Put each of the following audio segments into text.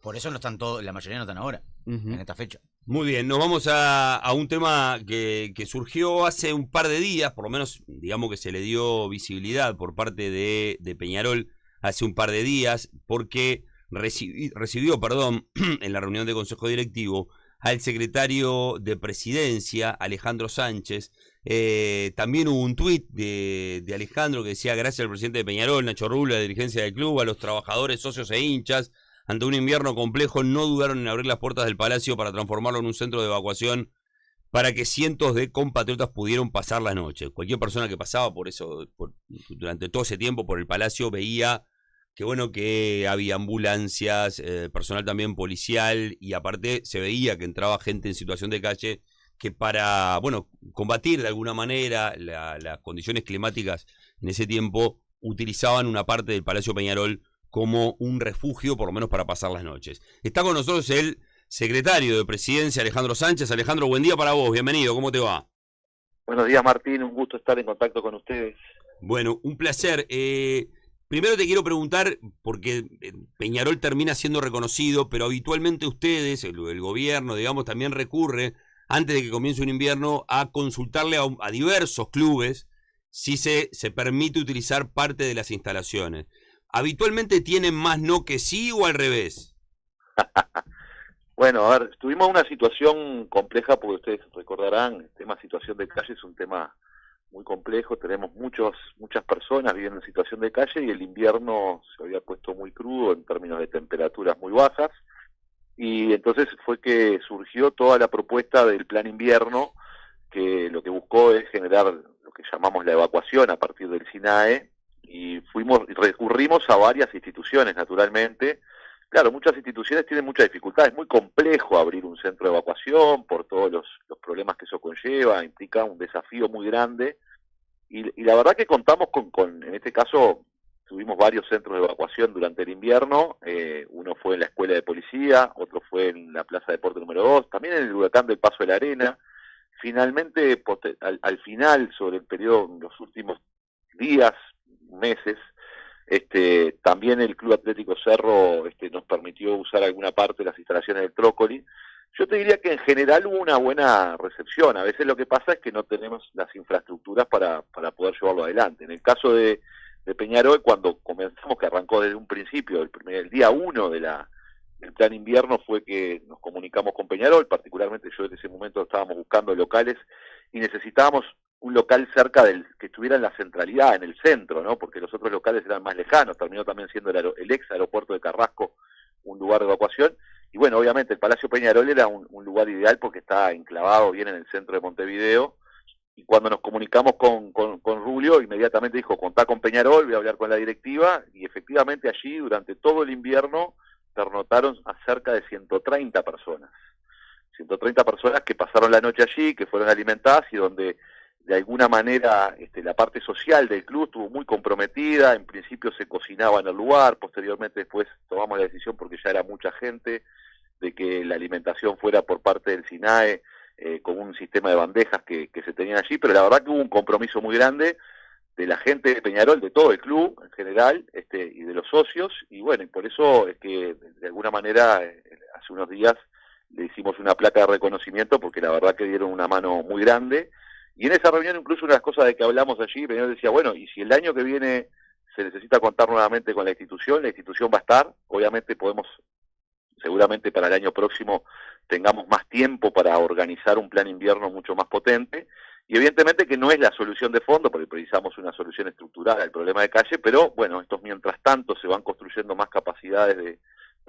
Por eso no están todos, la mayoría no están ahora, en esta fecha. Muy bien, nos vamos a un tema que surgió hace un par de días, por lo menos digamos que se le dio visibilidad por parte de Peñarol hace un par de días, porque recibió, en la reunión de Consejo Directivo, al secretario de Presidencia, Alejandro Sánchez. También hubo un tuit de Alejandro que decía: gracias al presidente de Peñarol, Nacho Rula, a la dirigencia del club, a los trabajadores, socios e hinchas. Ante un invierno complejo, no dudaron en abrir las puertas del Palacio para transformarlo en un centro de evacuación para que cientos de compatriotas pudieran pasar la noche. Cualquier persona que pasaba durante todo ese tiempo por el Palacio veía que había ambulancias, personal también policial, y aparte se veía que entraba gente en situación de calle que para combatir de alguna manera las condiciones climáticas en ese tiempo utilizaban una parte del Palacio Peñarol como un refugio, por lo menos para pasar las noches. Está con nosotros el secretario de Presidencia, Alejandro Sánchez. Alejandro, buen día para vos, bienvenido, ¿cómo te va? Buenos días, Martín, un gusto estar en contacto con ustedes. Bueno, un placer. Primero te quiero preguntar, porque Peñarol termina siendo reconocido, pero habitualmente ustedes, el gobierno, digamos, también recurre, antes de que comience un invierno, a consultarle a diversos clubes si se permite utilizar parte de las instalaciones. ¿Habitualmente tienen más no que sí o al revés? Bueno, a ver, tuvimos una situación compleja, porque ustedes recordarán, el tema situación de calle es un tema muy complejo. Tenemos muchas personas viviendo en situación de calle y el invierno se había puesto muy crudo en términos de temperaturas muy bajas, y entonces fue que surgió toda la propuesta del plan invierno, que lo que buscó es generar lo que llamamos la evacuación a partir del SINAE, y recurrimos a varias instituciones, naturalmente. Claro, muchas instituciones tienen muchas dificultades, es muy complejo abrir un centro de evacuación por todos los problemas que eso conlleva, implica un desafío muy grande, y la verdad que contamos en este caso, tuvimos varios centros de evacuación durante el invierno. Uno fue en la escuela de policía, otro fue en la plaza de deporte número 2, también en el huracán del Paso de la Arena. Finalmente, al final, sobre el periodo, los últimos días, meses, también el Club Atlético Cerro nos permitió usar alguna parte de las instalaciones del Trócoli. Yo te diría que en general hubo una buena recepción. A veces lo que pasa es que no tenemos las infraestructuras para poder llevarlo adelante. En el caso de Peñarol, cuando comenzamos, que arrancó desde un principio, el día 1 del plan invierno, fue que nos comunicamos con Peñarol. Particularmente yo en ese momento estábamos buscando locales y necesitábamos un local cerca que estuviera en la centralidad, en el centro, ¿no? Porque los otros locales eran más lejanos. Terminó también siendo el ex aeropuerto de Carrasco un lugar de evacuación. Y bueno, obviamente el Palacio Peñarol era un lugar ideal porque está enclavado bien en el centro de Montevideo. Y cuando nos comunicamos con Rubio, inmediatamente dijo: contá con Peñarol, voy a hablar con la directiva. Y efectivamente allí, durante todo el invierno, pernotaron a cerca de 130 personas. 130 personas que pasaron la noche allí, que fueron alimentadas, y donde de alguna manera la parte social del club estuvo muy comprometida. En principio se cocinaba en el lugar, posteriormente después tomamos la decisión, porque ya era mucha gente, de que la alimentación fuera por parte del SINAE, con un sistema de bandejas que se tenían allí. Pero la verdad que hubo un compromiso muy grande de la gente de Peñarol, de todo el club en general, y de los socios, y bueno, y por eso es que de alguna manera hace unos días le hicimos una placa de reconocimiento, porque la verdad que dieron una mano muy grande. Y en esa reunión, incluso una de las cosas de que hablamos allí, Peñarol decía: bueno, y si el año que viene se necesita contar nuevamente con la institución va a estar. Obviamente seguramente para el año próximo tengamos más tiempo para organizar un plan invierno mucho más potente, y evidentemente que no es la solución de fondo, porque precisamos una solución estructural al problema de calle, pero bueno, mientras tanto se van construyendo más capacidades de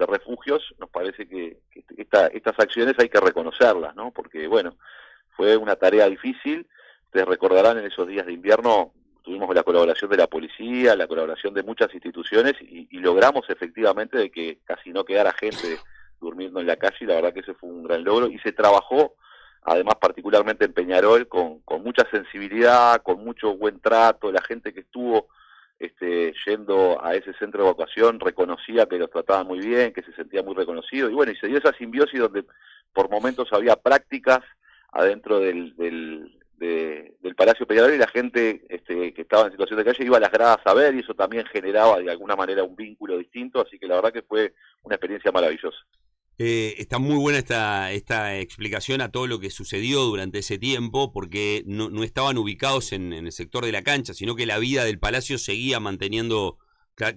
refugios. Nos parece que estas acciones hay que reconocerlas, ¿no? Porque bueno, fue una tarea difícil. Ustedes recordarán, en esos días de invierno tuvimos la colaboración de la policía, la colaboración de muchas instituciones, y logramos efectivamente de que casi no quedara gente durmiendo en la calle, y la verdad que ese fue un gran logro. Y se trabajó, además, particularmente en Peñarol, con mucha sensibilidad, con mucho buen trato. La gente que estuvo yendo a ese centro de evacuación reconocía que los trataban muy bien, que se sentía muy reconocido, y bueno, y se dio esa simbiosis donde por momentos había prácticas adentro del del Palacio Peñarol, y la gente que estaba en situación de calle iba a las gradas a ver, y eso también generaba de alguna manera un vínculo distinto, así que la verdad que fue una experiencia maravillosa. Está muy buena esta explicación a todo lo que sucedió durante ese tiempo, porque no estaban ubicados en el sector de la cancha, sino que la vida del Palacio seguía manteniendo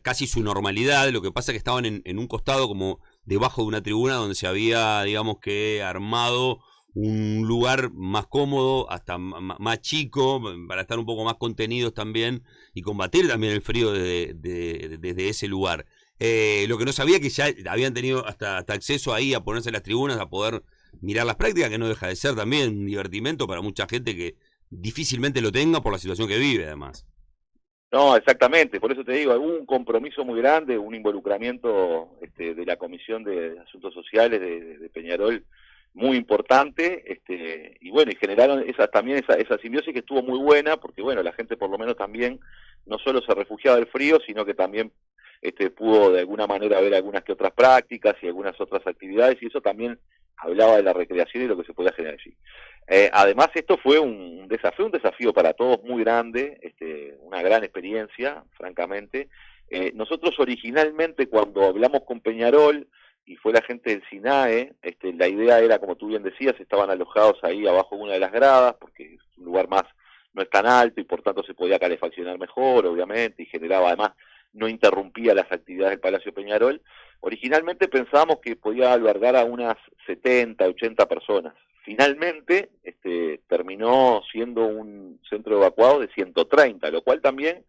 casi su normalidad. Lo que pasa es que estaban en un costado, como debajo de una tribuna, donde se había, digamos, que armado un lugar más cómodo, hasta más chico, para estar un poco más contenidos también y combatir también el frío desde ese lugar. Lo que no sabía, que ya habían tenido hasta acceso ahí a ponerse en las tribunas, a poder mirar las prácticas, que no deja de ser también un divertimento para mucha gente que difícilmente lo tenga por la situación que vive, además. No, exactamente, por eso te digo, hubo un compromiso muy grande, un involucramiento de la Comisión de Asuntos Sociales de Peñarol muy importante, y bueno, y generaron también esa simbiosis que estuvo muy buena, porque bueno, la gente por lo menos también no solo se refugiaba del frío, sino que también pudo de alguna manera ver algunas que otras prácticas y algunas otras actividades, y eso también hablaba de la recreación y lo que se podía generar allí. Además, esto fue un desafío para todos muy grande, una gran experiencia, francamente. Nosotros originalmente, cuando hablamos con Peñarol y fue la gente del SINAE, la idea era, como tú bien decías, estaban alojados ahí abajo de una de las gradas, porque es un lugar más, no es tan alto y por tanto se podía calefaccionar mejor, obviamente, y generaba, además, no interrumpía las actividades del Palacio Peñarol. Originalmente pensábamos que podía albergar a unas 70, 80 personas. Finalmente terminó siendo un centro evacuado de 130, lo cual también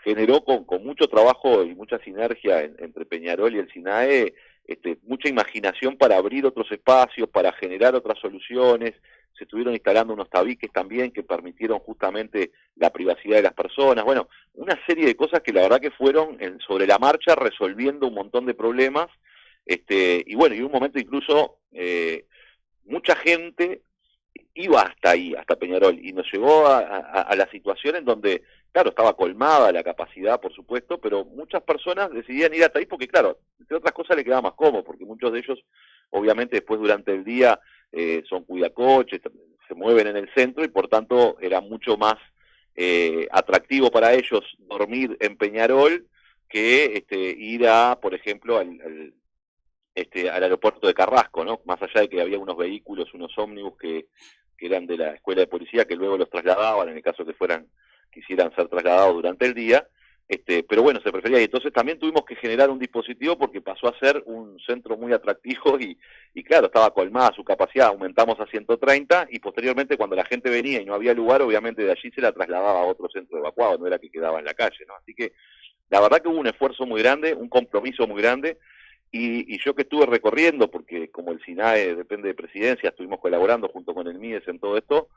generó con mucho trabajo y mucha sinergia entre Peñarol y el SINAE, mucha imaginación para abrir otros espacios, para generar otras soluciones. Se estuvieron instalando unos tabiques también que permitieron justamente la privacidad de las personas. Bueno, una serie de cosas que la verdad que fueron sobre la marcha resolviendo un montón de problemas. Y bueno, y en un momento incluso mucha gente iba hasta ahí, hasta Peñarol, y nos llegó a la situación en donde, claro, estaba colmada la capacidad, por supuesto, pero muchas personas decidían ir hasta ahí porque, claro, entre otras cosas le quedaba más cómodo, porque muchos de ellos, obviamente, después durante el día son cuidacoches, se mueven en el centro y por tanto era mucho más atractivo para ellos dormir en Peñarol que ir a, por ejemplo, al aeropuerto de Carrasco, ¿no? Más allá de que había unos vehículos, unos ómnibus que eran de la escuela de policía, que luego los trasladaban en el caso que quisieran ser trasladados durante el día, pero bueno, se prefería, y entonces también tuvimos que generar un dispositivo porque pasó a ser un centro muy atractivo y claro, estaba colmada su capacidad, aumentamos a 130 y posteriormente cuando la gente venía y no había lugar, obviamente de allí se la trasladaba a otro centro evacuado, no era que quedaba en la calle, ¿no? Así que la verdad que hubo un esfuerzo muy grande, un compromiso muy grande, y yo que estuve recorriendo, porque como el SINAE depende de Presidencia, estuvimos colaborando junto con el MIDES en todo esto,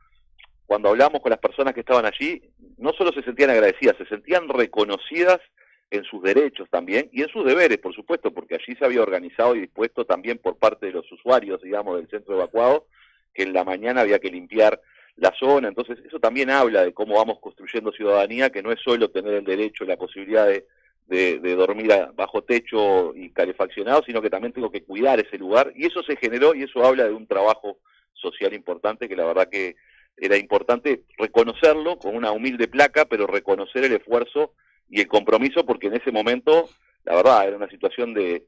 cuando hablamos con las personas que estaban allí, no solo se sentían agradecidas, se sentían reconocidas en sus derechos también, y en sus deberes, por supuesto, porque allí se había organizado y dispuesto también por parte de los usuarios, digamos, del centro evacuado, que en la mañana había que limpiar la zona. Entonces eso también habla de cómo vamos construyendo ciudadanía, que no es solo tener el derecho, la posibilidad de dormir bajo techo y calefaccionado, sino que también tengo que cuidar ese lugar, y eso se generó, y eso habla de un trabajo social importante, que la verdad que era importante reconocerlo con una humilde placa, pero reconocer el esfuerzo y el compromiso, porque en ese momento, la verdad, era una situación de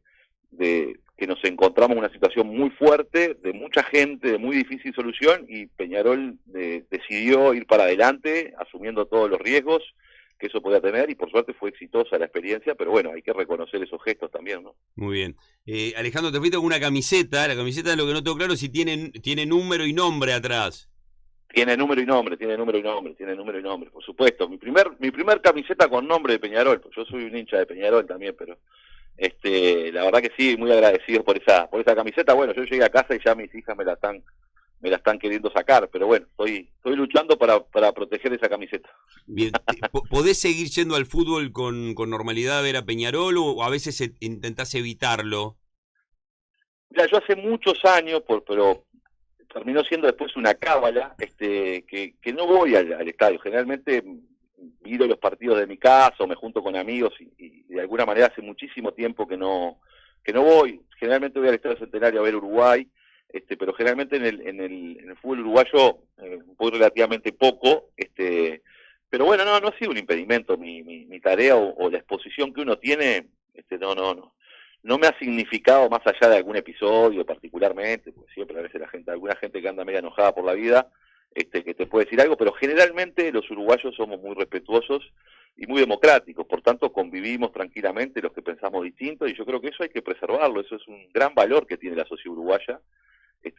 que nos encontramos en una situación muy fuerte, de mucha gente, de muy difícil solución, y Peñarol decidió ir para adelante, asumiendo todos los riesgos que eso podía tener, y por suerte fue exitosa la experiencia, pero bueno, hay que reconocer esos gestos también, ¿no? Muy bien. Alejandro, te fuiste con una camiseta. La camiseta, lo que no tengo claro, si tiene número y nombre atrás. Tiene número y nombre, por supuesto. Mi primer camiseta con nombre de Peñarol, pues yo soy un hincha de Peñarol también, pero la verdad que sí, muy agradecido por esa camiseta. Bueno, yo llegué a casa y ya mis hijas me la están queriendo sacar, pero bueno, estoy luchando para proteger esa camiseta. Bien, ¿podés seguir yendo al fútbol con normalidad a ver a Peñarol o a veces intentás evitarlo? Mira, yo hace muchos años, pero terminó siendo después una cábala, que no voy al estadio. Generalmente miro los partidos de mi casa o me junto con amigos y de alguna manera hace muchísimo tiempo que no voy. Generalmente voy al Estadio Centenario a ver Uruguay, pero generalmente en el fútbol uruguayo voy relativamente poco, pero bueno, no ha sido un impedimento mi tarea o la exposición que uno tiene, no me ha significado más allá de algún episodio particularmente, porque siempre a veces alguna gente que anda media enojada por la vida, que te puede decir algo, pero generalmente los uruguayos somos muy respetuosos y muy democráticos, por tanto convivimos tranquilamente los que pensamos distinto, y yo creo que eso hay que preservarlo, eso es un gran valor que tiene la sociedad uruguaya.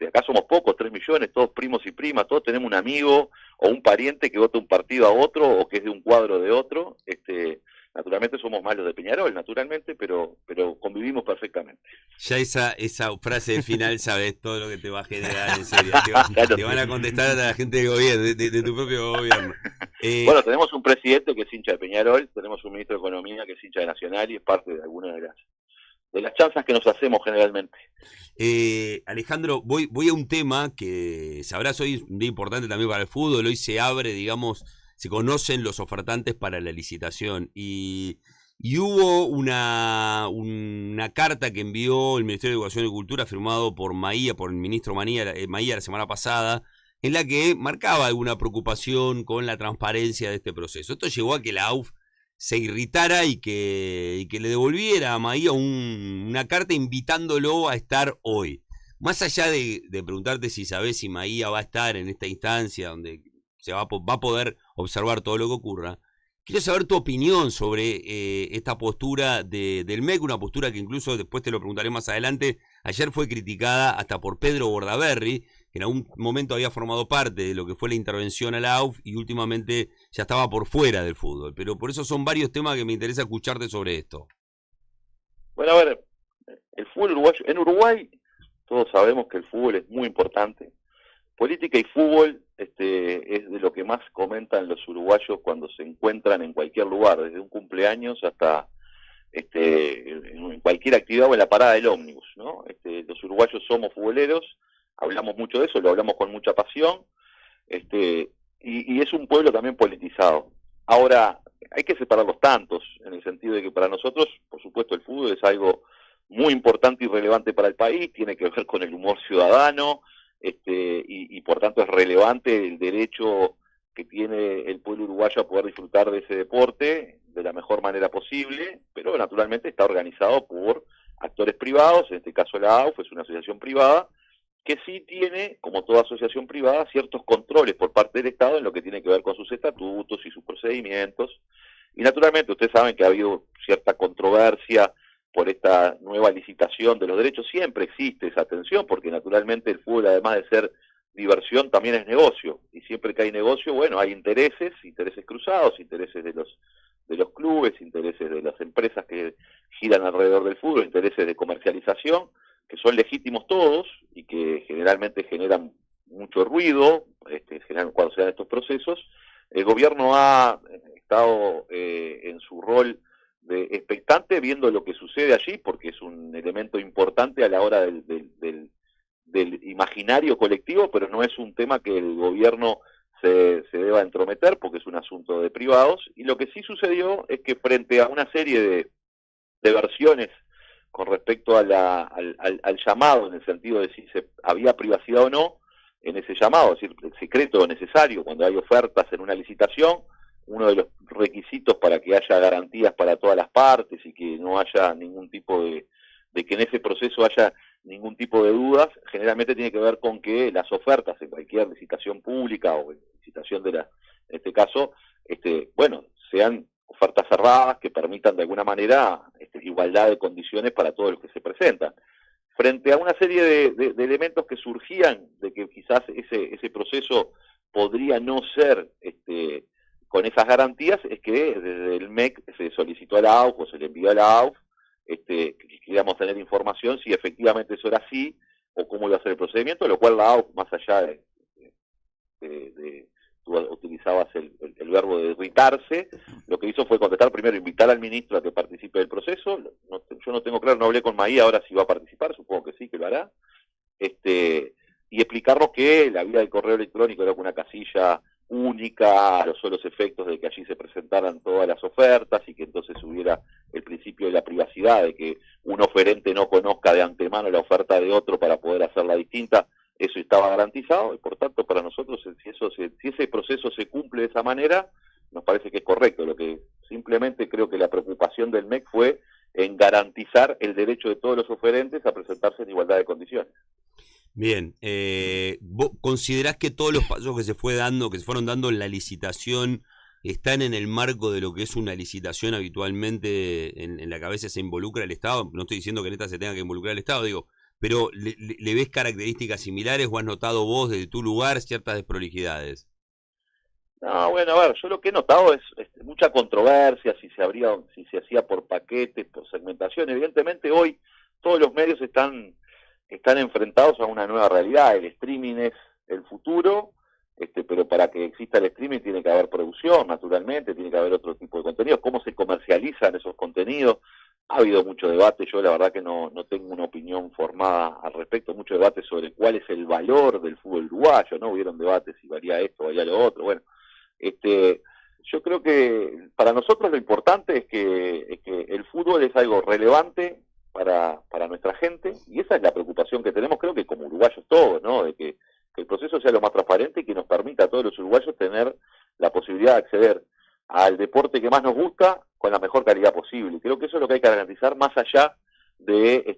Acá somos pocos, 3 millones, todos primos y primas, todos tenemos un amigo o un pariente que vota un partido a otro o que es de un cuadro de otro. Naturalmente somos más los de Peñarol, naturalmente, pero convivimos perfectamente. Ya esa frase de final sabes todo lo que te va a generar, en serio. Te van a contestar a la gente del gobierno, de tu propio gobierno. Bueno, tenemos un presidente que es hincha de Peñarol, tenemos un ministro de Economía que es hincha de Nacional y es parte de algunas de las chanzas que nos hacemos generalmente. Alejandro, voy a un tema que sabrás hoy es un día importante también para el fútbol. Hoy se abre, digamos, se conocen los ofertantes para la licitación y hubo una carta que envió el Ministerio de Educación y Cultura firmado por el ministro Maía la semana pasada, en la que marcaba alguna preocupación con la transparencia de este proceso. Esto llevó a que la AUF se irritara y que le devolviera a Maía una carta invitándolo a estar hoy. Más allá de preguntarte si sabés si Maía va a estar en esta instancia donde se va a poder observar todo lo que ocurra, quiero saber tu opinión sobre esta postura del MEC, una postura que incluso, después te lo preguntaré más adelante, ayer fue criticada hasta por Pedro Bordaberry, que en algún momento había formado parte de lo que fue la intervención a la AUF y últimamente ya estaba por fuera del fútbol. Pero por eso son varios temas que me interesa escucharte sobre esto. Bueno, a ver, el fútbol uruguayo, en Uruguay todos sabemos que el fútbol es muy importante. Política y fútbol es de lo que más comentan los uruguayos cuando se encuentran en cualquier lugar, desde un cumpleaños hasta en cualquier actividad o en la parada del ómnibus, ¿no? Los uruguayos somos futboleros, hablamos mucho de eso, lo hablamos con mucha pasión, y es un pueblo también politizado. Ahora, hay que separar los tantos, en el sentido de que para nosotros, por supuesto, el fútbol es algo muy importante y relevante para el país, tiene que ver con el humor ciudadano, y por tanto es relevante el derecho que tiene el pueblo uruguayo a poder disfrutar de ese deporte de la mejor manera posible, pero naturalmente está organizado por actores privados, en este caso la AUF es una asociación privada, que sí tiene, como toda asociación privada, ciertos controles por parte del Estado en lo que tiene que ver con sus estatutos y sus procedimientos, y naturalmente ustedes saben que ha habido cierta controversia por esta nueva licitación de los derechos. Siempre existe esa tensión, porque naturalmente el fútbol, además de ser diversión, también es negocio, y siempre que hay negocio, bueno, hay intereses cruzados, intereses de los clubes, intereses de las empresas que giran alrededor del fútbol, intereses de comercialización, que son legítimos todos, y que generalmente generan mucho ruido, cuando se dan estos procesos. El gobierno ha estado en su rol de expectante viendo lo que sucede allí, porque es un elemento importante a la hora del imaginario colectivo, pero no es un tema que el gobierno se deba entrometer, porque es un asunto de privados. Y lo que sí sucedió es que frente a una serie de versiones con respecto al llamado, en el sentido de si había privacidad o no en ese llamado, es decir, el secreto necesario cuando hay ofertas en una licitación, uno de los requisitos para que haya garantías para todas las partes y que no haya ningún tipo de que en ese proceso haya ningún tipo de dudas, generalmente tiene que ver con que las ofertas en cualquier licitación pública o en licitación en este caso, sean ofertas cerradas que permitan de alguna manera igualdad de condiciones para todos los que se presentan. Frente a una serie de elementos que surgían de que quizás ese proceso podría no ser con esas garantías, es que desde el MEC se solicitó a la AUF o se le envió a la AUF que queríamos tener información si efectivamente eso era así o cómo iba a ser el procedimiento, lo cual la AUF, más allá tú utilizabas el verbo de irritarse, lo que hizo fue contestar primero, invitar al ministro a que participe del proceso. Yo no tengo claro, no hablé con Maía ahora si va a participar, supongo que sí, que lo hará, y explicarnos que la vía del correo electrónico era con una casilla única a los solos efectos de que allí se presentaran todas las ofertas y que entonces hubiera el principio de la privacidad, de que un oferente no conozca de antemano la oferta de otro para poder hacerla distinta, eso estaba garantizado, y por tanto para nosotros si ese proceso se cumple de esa manera, nos parece que es correcto. Lo que simplemente creo que la preocupación del MEC fue en garantizar el derecho de todos los oferentes a presentarse en igualdad de condiciones. Bien, ¿vos considerás que todos los pasos que se fueron dando en la licitación están en el marco de lo que es una licitación habitualmente en la que a veces se involucra el Estado? No estoy diciendo que en esta se tenga que involucrar el Estado, digo, pero ¿le ves características similares o has notado vos desde tu lugar ciertas desprolijidades? No, bueno, a ver, yo lo que he notado es mucha controversia, si se hacía por paquetes, por segmentación. Evidentemente hoy todos los medios están enfrentados a una nueva realidad. El streaming es el futuro, pero para que exista el streaming tiene que haber producción, naturalmente, tiene que haber otro tipo de contenidos. ¿Cómo se comercializan esos contenidos? Ha habido mucho debate, yo la verdad que no tengo una opinión formada al respecto, mucho debate sobre cuál es el valor del fútbol uruguayo, ¿no? Hubieron debates si valía esto, valía lo otro, bueno. Yo creo que para nosotros lo importante es que el fútbol es algo relevante para nuestra gente, y esa es la preocupación que tenemos, creo que como uruguayos todos, ¿no? De que el proceso sea lo más transparente y que nos permita a todos los uruguayos tener la posibilidad de acceder al deporte que más nos gusta con la mejor calidad posible. Y creo que eso es lo que hay que garantizar, más allá de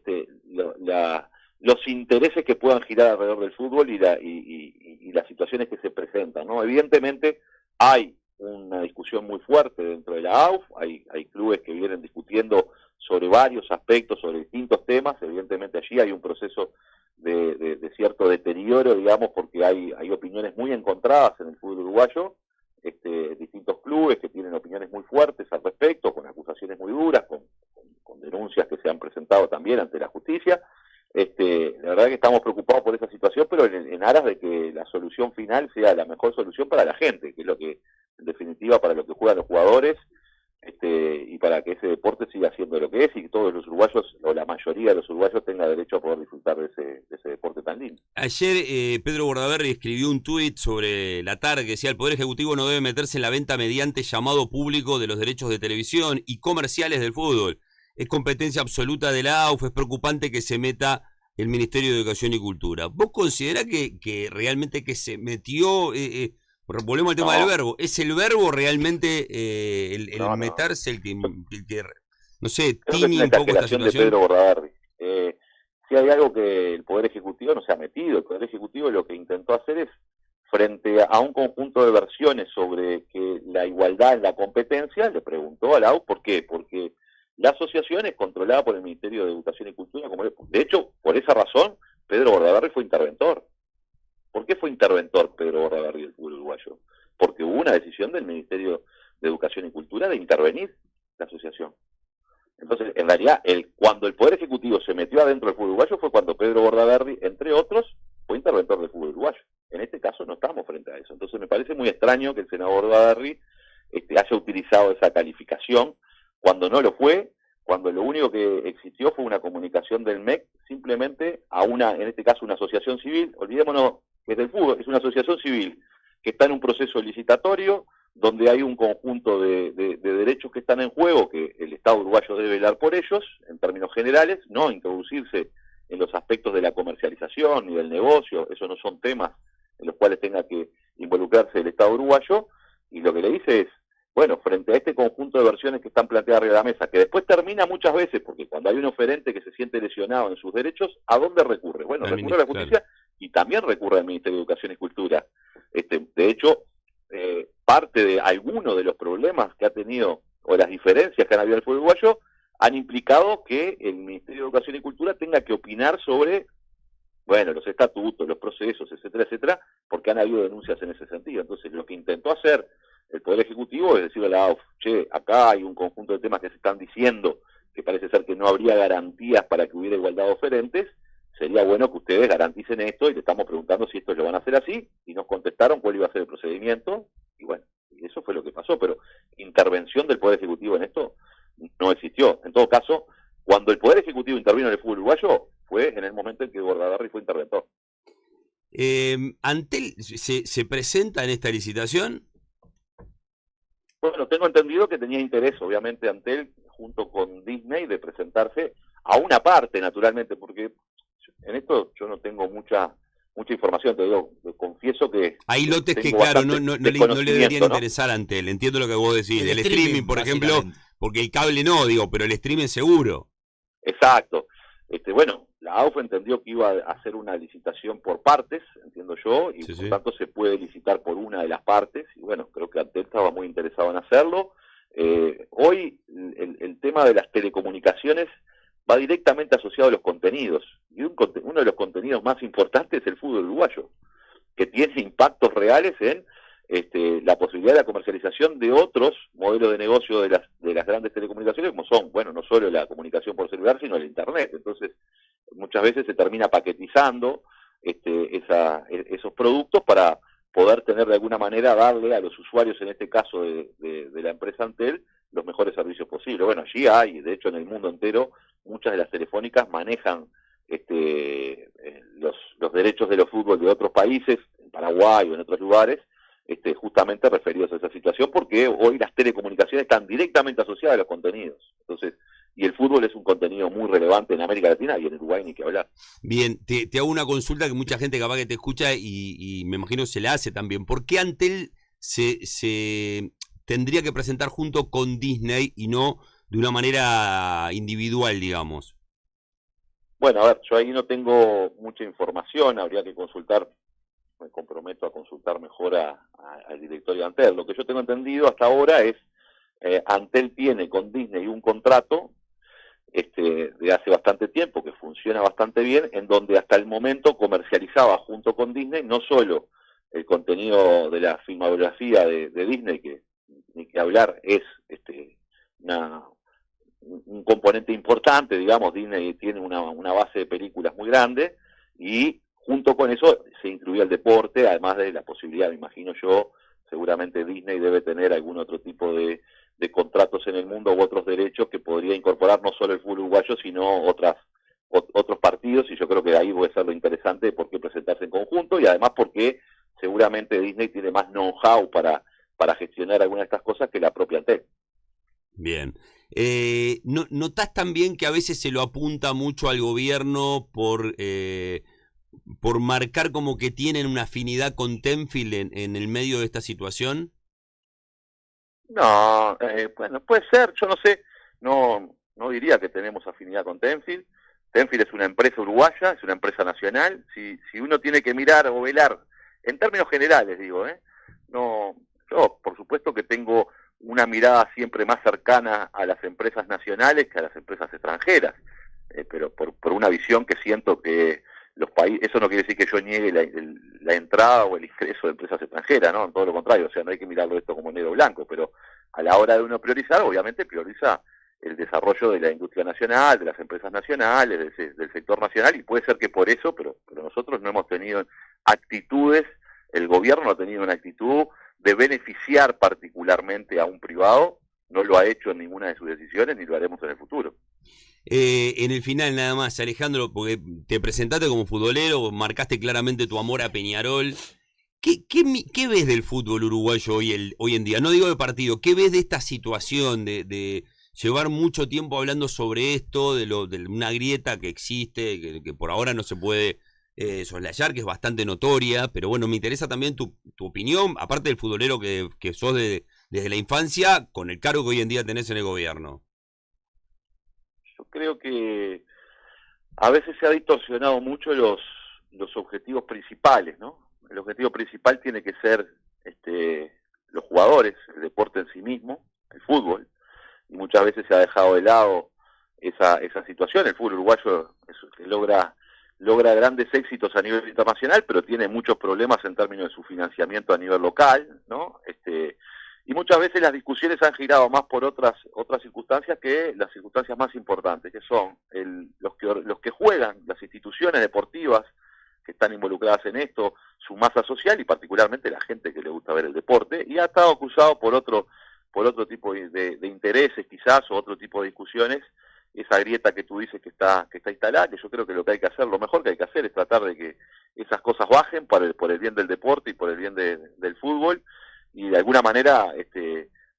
los intereses que puedan girar alrededor del fútbol y las situaciones que se presentan, ¿no? Evidentemente hay una discusión muy fuerte dentro de la AUF, hay clubes que vienen discutiendo sobre varios aspectos, sobre distintos temas. Evidentemente allí hay un proceso de cierto deterioro, digamos, porque hay opiniones muy encontradas en el fútbol uruguayo, distintos clubes que tienen opiniones muy fuertes al respecto, con acusaciones muy duras, con denuncias que se han presentado también ante la justicia. La verdad que estamos preocupados por esa situación, pero en aras de que la solución final sea la mejor solución para la gente, que es lo que, en definitiva, para lo que juegan los jugadores, y para que ese deporte siga siendo lo que es, y que todos los uruguayos, o la mayoría de los uruguayos, tenga derecho a poder disfrutar de ese deporte tan lindo. Ayer Pedro Bordaberry escribió un tuit sobre la tarde que decía: el Poder Ejecutivo no debe meterse en la venta mediante llamado público de los derechos de televisión y comerciales del fútbol. Es competencia absoluta de la AUF, es preocupante que se meta el Ministerio de Educación y Cultura. ¿Vos considerás que realmente que se metió, volvemos al tema del verbo, es el verbo realmente el meterse, el que no sé, tiñe un poco esta situación? De Pedro Bordaberry. Si hay algo que el Poder Ejecutivo no se ha metido, el Poder Ejecutivo lo que intentó hacer es, frente a un conjunto de versiones sobre que la igualdad en la competencia, le preguntó a la AUF por qué, porque la asociación es controlada por el Ministerio de Educación y Cultura. De hecho, por esa razón, Pedro Bordaberry fue interventor. ¿Por qué fue interventor Pedro Bordaberry del fútbol uruguayo? Porque hubo una decisión del Ministerio de Educación y Cultura de intervenir la asociación. Entonces, en realidad, cuando el Poder Ejecutivo se metió adentro del fútbol uruguayo fue cuando Pedro Bordaberry, entre otros, fue interventor del fútbol uruguayo. En este caso no estamos frente a eso. Entonces me parece muy extraño que el senador Bordaberry haya utilizado esa calificación cuando no lo fue, cuando lo único que existió fue una comunicación del MEC simplemente a en este caso una asociación civil. Olvidémonos que es del fútbol, es una asociación civil que está en un proceso licitatorio donde hay un conjunto de derechos que están en juego, que el Estado uruguayo debe velar por ellos, en términos generales, no introducirse en los aspectos de la comercialización ni del negocio. Esos no son temas en los cuales tenga que involucrarse el Estado uruguayo, y lo que le dice es, bueno, frente a este conjunto de versiones que están planteadas arriba de la mesa, que después termina muchas veces, porque cuando hay un oferente que se siente lesionado en sus derechos, ¿a dónde recurre? Bueno, recurre a la justicia, claro, y también recurre al Ministerio de Educación y Cultura. De hecho, parte de algunos de los problemas que ha tenido, o las diferencias que han habido en el fútbol uruguayo, han implicado que el Ministerio de Educación y Cultura tenga que opinar sobre, bueno, los estatutos, los procesos, etcétera, etcétera, porque han habido denuncias en ese sentido. Entonces, lo que intentó hacer el Poder Ejecutivo es decirle a la AUF, che, acá hay un conjunto de temas que se están diciendo que parece ser que no habría garantías para que hubiera igualdad de oferentes, sería bueno que ustedes garanticen esto, y le estamos preguntando si esto lo van a hacer así, y nos contestaron cuál iba a ser el procedimiento, y bueno, y eso fue lo que pasó, pero intervención del Poder Ejecutivo en esto no existió. En todo caso, cuando el Poder Ejecutivo intervino en el fútbol uruguayo, fue en el momento en que Bordaberry fue interventor. ¿Antel se presenta en esta licitación? Bueno, tengo entendido que tenía interés, obviamente, Antel, junto con Disney, de presentarse a una parte, naturalmente, porque en esto yo no tengo mucha información, te digo, confieso que hay lotes que, tengo claro, bastante no le deberían ¿no? interesar a Antel, entiendo lo que vos decís, El el streaming, por ejemplo, porque el cable no, digo, pero el streaming seguro. Exacto. Bueno, la AUF entendió que iba a hacer una licitación por partes, entiendo yo, y por tanto se puede licitar por una de las partes, y bueno, creo que Antel estaba muy interesado en hacerlo. Hoy el tema de las telecomunicaciones va directamente asociado a los contenidos, y uno de los contenidos más importantes es el fútbol uruguayo, que tiene impactos reales en la posibilidad de la comercialización de otros modelos de negocio de las grandes telecomunicaciones, como son, bueno, no solo la comunicación por celular, sino el Internet. Entonces, muchas veces se termina paquetizando esos productos para poder tener de alguna manera, darle a los usuarios, en este caso de la empresa Antel, los mejores servicios posibles. Bueno, allí hay, de hecho en el mundo entero, muchas de las telefónicas manejan los derechos de los fútbol de otros países, en Paraguay o en otros lugares, justamente referidos a esa situación, porque hoy las telecomunicaciones están directamente asociadas a los contenidos. Entonces, y el fútbol es un contenido muy relevante en América Latina y en Uruguay ni que hablar. Bien, te hago una consulta que mucha gente capaz que te escucha y me imagino se la hace también. ¿Por qué Antel se tendría que presentar junto con Disney y no de una manera individual, digamos? Bueno, a ver, yo ahí no tengo mucha información, habría que consultar, me comprometo a consultar mejor al directorio de Antel. Lo que yo tengo entendido hasta ahora es, Antel tiene con Disney un contrato de hace bastante tiempo, que funciona bastante bien, en donde hasta el momento comercializaba junto con Disney no solo el contenido de la filmografía de Disney, que ni que hablar es un componente importante, digamos. Disney tiene una base de películas muy grande, y junto con eso se incluía el deporte, además de la posibilidad, me imagino yo, seguramente Disney debe tener algún otro tipo de contratos en el mundo u otros derechos que podría incorporar no solo el fútbol uruguayo, sino otros partidos, y yo creo que ahí puede ser lo interesante de por qué presentarse en conjunto, y además porque seguramente Disney tiene más know-how para gestionar algunas de estas cosas que la propia Antel. Bien. ¿Notás también que a veces se lo apunta mucho al gobierno por marcar como que tienen una afinidad con Tenfield en el medio de esta situación? No, bueno, puede ser, yo no sé, no diría que tenemos afinidad con Tenfield. Tenfield es una empresa uruguaya, es una empresa nacional. Si uno tiene que mirar o velar, en términos generales digo, no, yo por supuesto que tengo una mirada siempre más cercana a las empresas nacionales que a las empresas extranjeras, pero por una visión que siento que los países, eso no quiere decir que yo niegue la entrada o el ingreso de empresas extranjeras, ¿no? Todo lo contrario, o sea, no hay que mirarlo esto como negro o blanco, pero a la hora de uno priorizar, obviamente prioriza el desarrollo de la industria nacional, de las empresas nacionales, del sector nacional, y puede ser que por eso, pero nosotros no hemos tenido actitudes, el gobierno no ha tenido una actitud de beneficiar particularmente a un privado, no lo ha hecho en ninguna de sus decisiones, ni lo haremos en el futuro. En el final nada más, Alejandro, porque te presentaste como futbolero, marcaste claramente tu amor a Peñarol. ¿Qué ves del fútbol uruguayo hoy en día? No digo de partido, ¿qué ves de esta situación de llevar mucho tiempo hablando sobre esto, de una grieta que existe, que por ahora no se puede soslayar, que es bastante notoria, pero bueno, me interesa también tu opinión, aparte del futbolero que sos desde la infancia, con el cargo que hoy en día tenés en el gobierno? Yo creo que a veces se ha distorsionado mucho los objetivos principales, ¿no? El objetivo principal tiene que ser los jugadores, el deporte en sí mismo, el fútbol, y muchas veces se ha dejado de lado esa situación. El fútbol uruguayo logra grandes éxitos a nivel internacional, pero tiene muchos problemas en términos de su financiamiento a nivel local, ¿no? Y muchas veces las discusiones han girado más por otras circunstancias que las circunstancias más importantes, que son los que juegan, las instituciones deportivas que están involucradas en esto, su masa social y particularmente la gente que le gusta ver el deporte, y ha estado acusado por otro tipo de intereses quizás, o otro tipo de discusiones, esa grieta que tú dices que está instalada, que yo creo que lo que hay que hacer, lo mejor que hay que hacer es tratar de que esas cosas bajen por el bien del deporte y por el bien del fútbol, y de alguna manera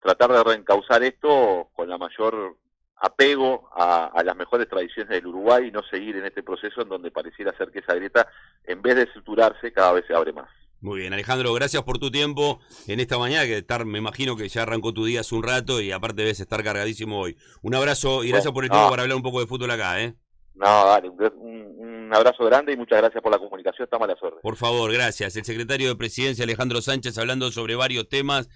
tratar de reencauzar esto con la mayor apego a las mejores tradiciones del Uruguay y no seguir en este proceso en donde pareciera ser que esa grieta, en vez de suturarse, cada vez se abre más. Muy bien, Alejandro, gracias por tu tiempo en esta mañana, me imagino que ya arrancó tu día hace un rato y aparte debes estar cargadísimo hoy. Un abrazo y gracias por el tiempo para hablar un poco de fútbol acá, ¿eh? No, dale, un abrazo grande y muchas gracias por la comunicación, estamos a la orden. Por favor, gracias. El secretario de Presidencia, Alejandro Sánchez, hablando sobre varios temas.